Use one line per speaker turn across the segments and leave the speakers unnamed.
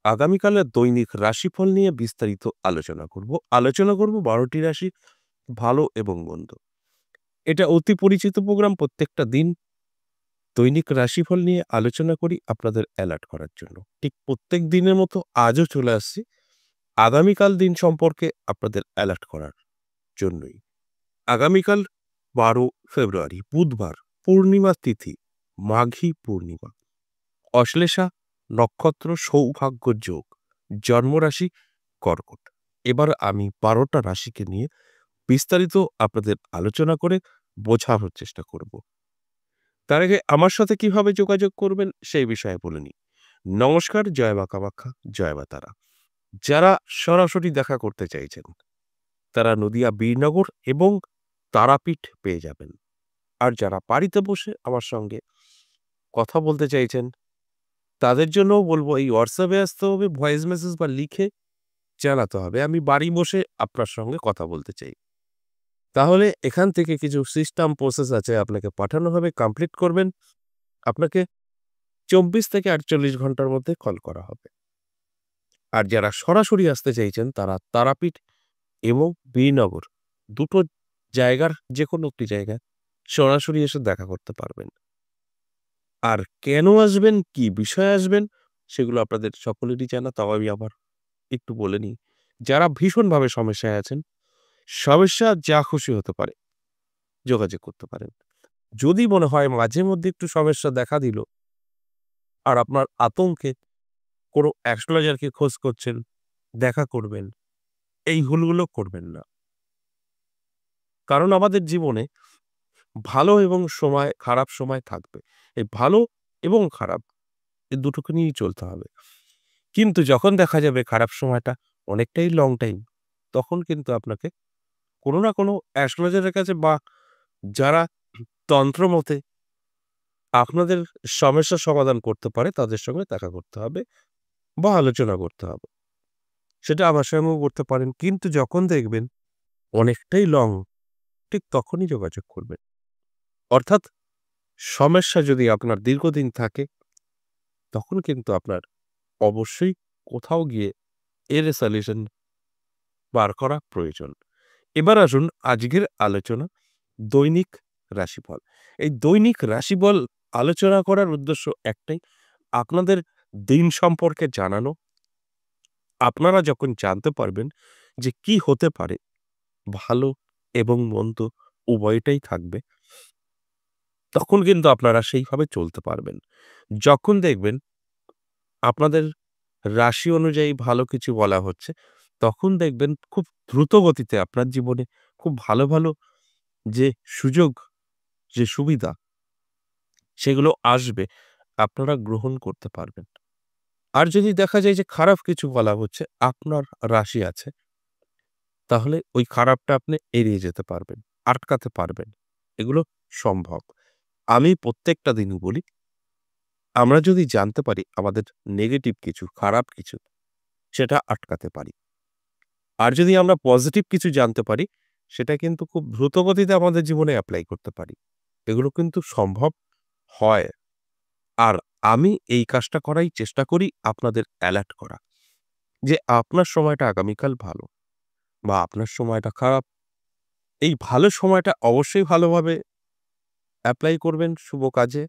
আগামীকালের দৈনিক রাশিফল নিয়ে বিস্তারিত আলোচনা করব 12টি রাশি ভালো এবং মন্দ। এটা অতি পরিচিত প্রোগ্রাম। প্রত্যেকটা দিন দৈনিক রাশিফল নিয়ে আলোচনা করি আপনাদের অ্যালার্ট করার জন্য। ঠিক প্রত্যেক দিনের মতো আজও চলে আসছি আগামীকাল দিন সম্পর্কে আপনাদের অ্যালার্ট করার জন্যই। আগামীকাল 12 ফেব্রুয়ারি বুধবার, পূর্ণিমা তিথি, মাঘী পূর্ণিমা, অশ্লেষা নক্ষত্র, সৌভাগ্য যোগ, জন্মরাশি কর্কট। এবার আমি 12টা রাশিকে নিয়ে বিস্তারিত আপনাদের আলোচনা করে বোঝানোর চেষ্টা করব। তার আগে আমার সাথে কিভাবে যোগাযোগ করবেন সেই বিষয়ে বলে নিই। নমস্কার, জয় মা কামাখ্যা, জয় মা তারা। যারা সরাসরি দেখা করতে চাইছেন তারা নদিয়া বীরনগর এবং তারাপীঠ পেয়ে যাবেন। আর যারা বাড়িতে বসে আমার সঙ্গে কথা বলতে চাইছেন তাদের জন্যও বলবো এই হোয়াটসঅ্যাপে আসতে হবে, ভয়েস মেসেজ বা লিখে জানাতে হবে আমি বাড়ি বসে আপনার সঙ্গে কথা বলতে চাই। তাহলে এখান থেকে কিছু সিস্টেম প্রসেস আছে, আপনাকে পাঠানো হবে, কমপ্লিট করবেন, আপনাকে 24 থেকে 48 ঘন্টার মধ্যে কল করা হবে। আর যারা সরাসরি আসতে চাইছেন তারা তারাপীঠ এবং বীরনগর দুটো জায়গার যে কোনো একটি জায়গায় সরাসরি এসে দেখা করতে পারবেন। আর কেন আসবেন, কি বিষয়ে আসবেন সেগুলো আপনাদের সকলেরই জানা, তাও আমি আবার একটু বলে নিই। যারা ভীষণভাবে সমস্যায় আছেন, সমস্যা যা খুশি হতে পারে, যোগাযোগ করতে পারেন। যদি মনে হয় মাঝে মধ্যে একটু সমস্যা দেখা দিল আর আপনার আতঙ্কে কোনো অ্যাস্ট্রোলজারকে খোঁজ করছেন, দেখা করবেন, এই ভুলগুলো করবেন না। কারণ আমাদের জীবনে ভালো এবং খারাপ সময় থাকবে। এই ভালো এবং খারাপ এই দুটোকে নিয়েই চলতে হবে। কিন্তু যখন দেখা যাবে খারাপ সময়টা অনেকটাই লং টাইম, তখন কিন্তু আপনাকে কোনো না কোনো অ্যাস্ট্রোলজারের কাছে বা যারা তন্ত্রমতে আপনাদের সমস্যার সমাধান করতে পারে তাদের সঙ্গে দেখা করতে হবে বা আলোচনা করতে হবে। সেটা আমার সঙ্গেও করতে পারেন। কিন্তু যখন দেখবেন অনেকটাই লং, ঠিক তখনই যোগাযোগ করবেন। অর্থাৎ সমস্যা যদি আপনার দীর্ঘদিন থাকে তখন কিন্তু আপনার অবশ্যই কোথাও গিয়ে এর সলিউশন বার করা প্রয়োজন। এবার আসুন আজকের আলোচনা, দৈনিক রাশিফল। এই দৈনিক রাশিফল আলোচনা করার উদ্দেশ্য একটাই, আপনাদের দিন সম্পর্কে জানানো। আপনারা যখন জানতে পারবেন যে কি হতে পারে, ভালো এবং মন্দ উভয়টাই থাকবে, তখন কিন্তু আপনারা সেইভাবে চলতে পারবেন। যখন দেখবেন আপনাদের রাশি অনুযায়ী ভালো কিছু বলা হচ্ছে, তখন দেখবেন খুব দ্রুত গতিতে আপনার জীবনে খুব ভালো ভালো যে সুযোগ, যে সুবিধা সেগুলো আসবে, আপনারা গ্রহণ করতে পারবেন। আর যদি দেখা যায় যে খারাপ কিছু বলা হচ্ছে আপনার রাশি আছে, তাহলে ওই খারাপটা আপনি এড়িয়ে যেতে পারবেন, আটকাতে পারবেন। এগুলো সম্ভব। আমি প্রত্যেকটা দিনই বলি, আমরা যদি জানতে পারি আমাদের নেগেটিভ কিছু, খারাপ কিছু, সেটা আটকাতে পারি। আর যদি আমরা পজিটিভ কিছু জানতে পারি, সেটা কিন্তু খুব দ্রুত গতিতে আমাদের জীবনে এপ্লাই করতে পারি। এগুলো কিন্তু সম্ভব হয়। আর আমি এই কাজটা করাই চেষ্টা করি, আপনাদের অ্যালার্ট করা। যে আপনার সময়টা আগামীকাল ভালো বা আপনার সময়টা খারাপ। এই ভালো সময়টা অবশ্যই ভালোভাবে এপ্লাই করবেন শুভ কাজে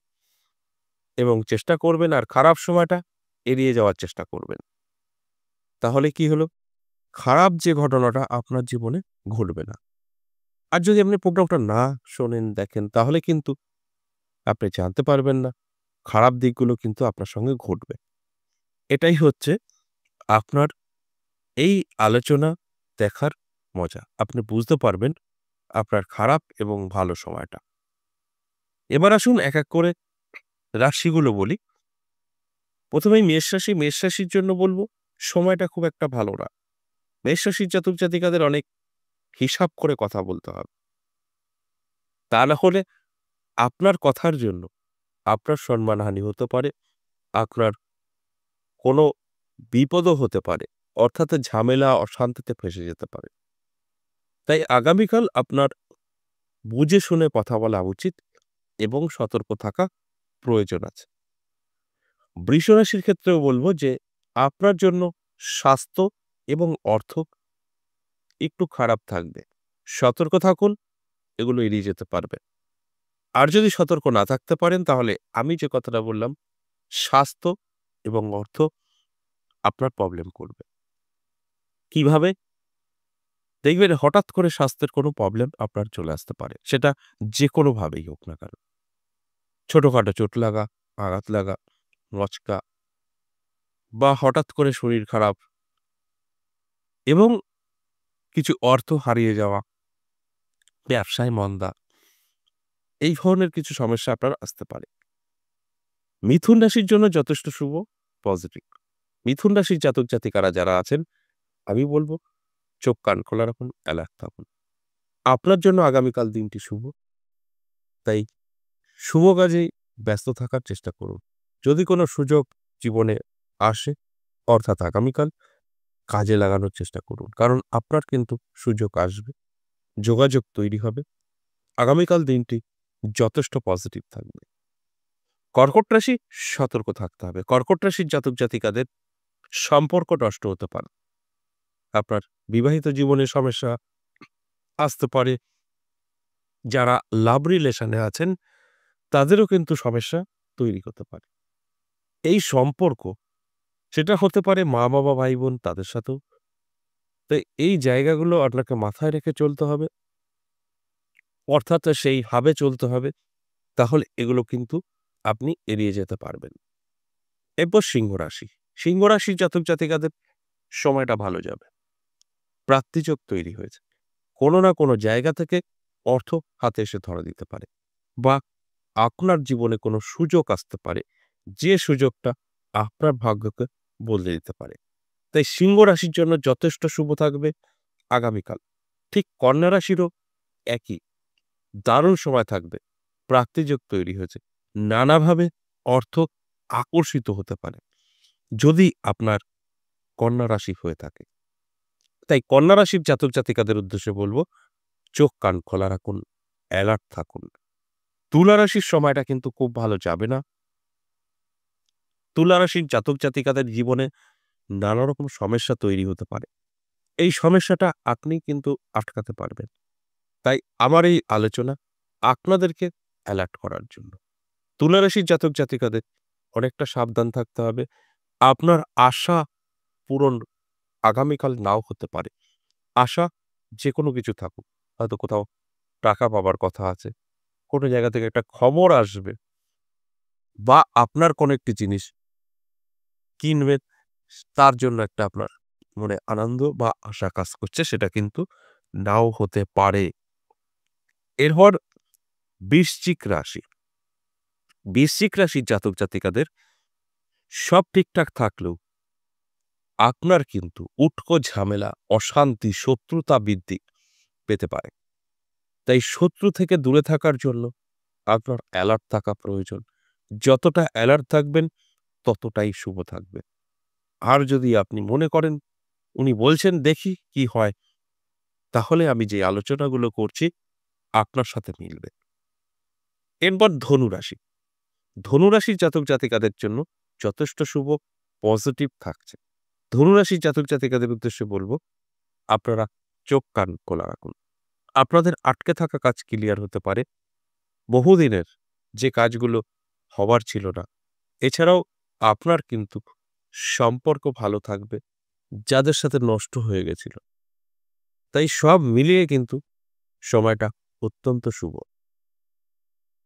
এবং চেষ্টা করবেন, আর খারাপ সময়টা এড়িয়ে যাওয়ার চেষ্টা করবেন। তাহলে কি হলো? খারাপ যে ঘটনাটা আপনার জীবনে ঘটবে না। আর যদি আপনি প্রোগ্রামটা না শোনেন, দেখেন, তাহলে কিন্তু আপনি জানতে পারবেন না। খারাপ দিকগুলো কিন্তু আপনার সঙ্গে ঘটবে। এটাই হচ্ছে আপনার এই আলোচনা দেখার মজা। আপনি বুঝতে পারবেন আপনার খারাপ এবং ভালো সময়টা। এবার আসুন এক এক করে রাশিগুলো বলি। প্রথমেই মেষ রাশি। মেষ রাশির জন্য বলব সময়টা খুব একটা ভালো না। মেষ রাশির জাতক জাতিকাদের অনেক হিসাব করে কথা বলতে হবে। তা না হলে আপনার কথার জন্য আপনার সম্মানহানি হতে পারে, আপনার কোনো বিপদও হতে পারে। অর্থাৎ ঝামেলা, অশান্তিতে ফেঁসে যেতে পারে। তাই আগামীকাল আপনার বুঝে শুনে কথা বলা উচিত এবং সতর্ক থাকা প্রয়োজন আছে। বৃষ রাশির ক্ষেত্রেও বলব যে আপনার জন্য স্বাস্থ্য এবং অর্থ একটু খারাপ থাকবে। সতর্ক থাকুন, এগুলো এড়িয়ে যেতে পারবেন। আর যদি সতর্ক না থাকতে পারেন তাহলে আমি যে কথাটা বললাম, স্বাস্থ্য এবং অর্থ আপনার প্রবলেম করবে। কিভাবে? দেখবেন হঠাৎ করে স্বাস্থ্যের কোনো প্রবলেম আপনার চলে আসতে পারে। সেটা যেকোনোভাবেই হোক না কেন। ছোটখাটো চোট লাগা, আঘাত লাগা, মচকা বা হঠাৎ করে শরীর খারাপ এবং কিছু অর্থ হারিয়ে যাওয়া, ব্যবসায় মন্দা, এই ধরনের কিছু সমস্যা আপনার আসতে পারে। মিথুন রাশির জন্য যথেষ্ট শুভ, পজিটিভ। মিথুন রাশির জাতক জাতিকারা যারা আছেন, আমি বলব চোখ কান খোলা রাখুন, অ্যালার্ট থাকুন। আপনার জন্য আগামীকাল দিনটি শুভ। তাই শুভ কাজেই ব্যস্ত থাকার চেষ্টা করুন। যদি কোনো সুযোগ জীবনে আসে, অর্থাৎ আগামীকাল কাজে লাগানোর চেষ্টা করুন। কারণ আপনার কিন্তু সুযোগ আসবে, যোগাযোগ তৈরি হবে। আগামীকাল দিনটি যথেষ্ট পজিটিভ থাকবে। কর্কট রাশি, সতর্ক থাকতে হবে। কর্কট রাশির জাতক জাতিকাদের সম্পর্ক নষ্ট হতে পারে। আপনার বিবাহিত জীবনে সমস্যা আসতে পারে। যারা লাভ রিলেশনে আছেন তাদেরও কিন্তু সমস্যা তৈরি হতে পারে। এই সম্পর্ক সেটা হতে পারে মা-বাবা, ভাই-বোন তাদের সাথেও। তাই এই জায়গাগুলো আপনাকে মাথায় রেখে চলতে হবে। অর্থাৎ সেইভাবে চলতে হবে। তাহলে এগুলো কিন্তু আপনি এড়িয়ে যেতে পারবেন। এরপর সিংহ রাশি। সিংহ রাশির জাতক জাতিকাদের সময়টা ভালো যাবে। প্রাপ্তিযোগ তৈরি হয়েছে। কোনো না কোনো জায়গা থেকে অর্থ হাতে এসে ধরা দিতে পারে বা আপনার জীবনে কোনো সুযোগ আসতে পারে, যে সুযোগটা আপনার ভাগ্যকে বদলে দিতে পারে। তাই সিংহ রাশির জন্য যথেষ্ট শুভ থাকবে আগামীকাল। ঠিক কন্যা রাশিরও একই দারুণ সময় থাকবে। প্রাপ্তিযোগ তৈরি হয়েছে। নানাভাবে অর্থ আকর্ষিত হতে পারে, যদি আপনার কন্যা রাশি হয়ে থাকে। তাই কন্যা রাশির জাতক জাতিকাদের উদ্দেশ্যে বলব, চোখ কান খোলা রাখুন, অ্যালার্ট থাকুন। তুলা রাশির সময়টা কিন্তু খুব ভালো যাবে না। তুলা রাশির জাতক জাতিকাদের জীবনে নানা রকম সমস্যা তৈরি হতে পারে। এই সমস্যাটা আপনি কিন্তু আটকাতে পারবেন। তাই আমার এই আলোচনা আপনাদেরকে অ্যালার্ট করার জন্য। তুলা রাশির জাতক জাতিকাদের অনেকটা সাবধান থাকতে হবে। আপনার আশা পূরণ আগামীকাল নাও হতে পারে। আশা যেকোনো কিছু থাকুক। হয়তো কোথাও টাকা পাবার কথা আছে। কোনো জায়গা থেকে একটা খবর আসবে বা আপনার কোনো একটি জিনিস কিনবেন, তার জন্য একটা আপনার মনে আনন্দ বা আশা কাজ করছে, সেটা কিন্তু নাও হতে পারে। এরপর বৃশ্চিক রাশি। বৃশ্চিক রাশির জাতক জাতিকাদের সব ঠিকঠাক থাকলেও আপনার কিন্তু উটকো ঝামেলা, অশান্তি, শত্রুতা বৃদ্ধি পেতে পারে। তাই শত্রু থেকে দূরে থাকার জন্য আপনার অ্যালার্ট থাকা প্রয়োজন। যতটা অ্যালার্ট থাকবেন ততটাই শুভ থাকবে। আর যদি আপনি মনে করেন উনি বলছেন দেখি কি হয়, তাহলে আমি যে আলোচনাগুলো করছি আপনার সাথে মিলবে। এরপর ধনু রাশি। ধনু রাশির জাতক জাতিকাদের জন্য যথেষ্ট শুভ, পজিটিভ থাকছে। ধনু রাশির জাতক জাতিকাদের উদ্দেশ্যে বলবো, আপনারা চোখ কান খোলা রাখুন। আপনাদের আটকে থাকা কাজ ক্লিয়ার হতে পারে। বহুদিনের যে কাজগুলো হবার ছিল না, এছাড়াও আপনার কিন্তু সম্পর্ক ভালো থাকবে যাদের সাথে নষ্ট হয়ে গেছিল। তাই সব মিলিয়ে কিন্তু সময়টা অত্যন্ত শুভ।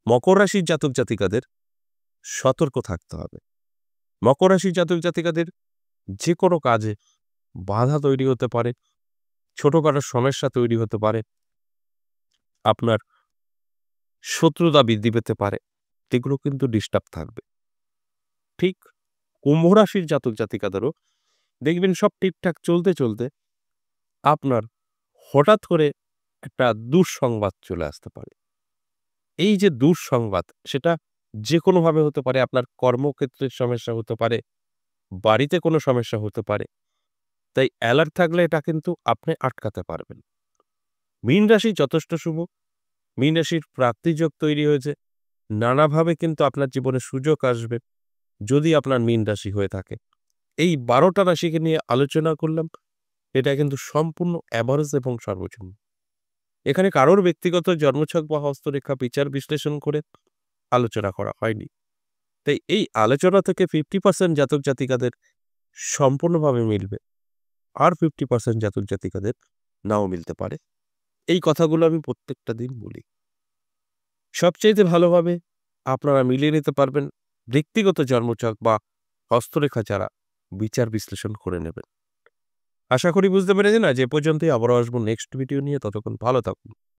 মকর রাশির জাতক জাতিকাদের সতর্ক থাকতে হবে। মকর রাশির জাতক জাতিকাদের যে কোনো কাজে বাধা তৈরি হতে পারে, ছোটখাটো সমস্যা তৈরি হতে পারে, আপনার শত্রুতা বৃদ্ধি পেতে পারে, এগুলো কিন্তু ডিস্টার্ব থাকবে। ঠিক কুম্ভ রাশির জাতক জাতিকাদেরও দেখবেন সব ঠিকঠাক চলতে চলতে আপনার হঠাৎ করে একটা দুঃসংবাদ চলে আসতে পারে। এই যে দুঃসংবাদ, সেটা যেকোনোভাবে হতে পারে। আপনার কর্মক্ষেত্রের সমস্যা হতে পারে, বাড়িতে কোনো সমস্যা হতে পারে। তাই অ্যালার্ট থাকলে এটা কিন্তু আপনি আটকাতে পারবেন। মীন রাশি যথেষ্ট শুভ। মীন রাশির প্রাপ্তিযোগ তৈরি হয়েছে। নানাভাবে কিন্তু আপনার জীবনে সুযোগ আসবে, যদি আপনার মীন রাশি হয়ে থাকে। এই ১২টা রাশিকে নিয়ে আলোচনা করলাম। এটা কিন্তু সম্পূর্ণ এভারেজ এবং সর্বজনীন। এখানে কারোর ব্যক্তিগত জন্মছক বা হস্তরেখা বিচার বিশ্লেষণ করে আলোচনা করা হয়নি। তাই এই আলোচনা থেকে 50% জাতক জাতিকাদের সম্পূর্ণভাবে মিলবে, আর 50% জাতক জাতিকাদের নাও মিলতে পারে। এই কথাগুলো আমি প্রত্যেকটা দিন বলি। সবচাইতে ভালোভাবে আপনারা মিলিয়ে নিতে পারবেন ব্যক্তিগত জন্মছক বা হস্তরেখা ছাড়া বিচার বিশ্লেষণ করে নেবেন। আশা করি বুঝতে পেরেছেন। আজ এ পর্যন্তই। আবারও আসবো নেক্সট ভিডিও নিয়ে। ততক্ষণ ভালো থাকুন।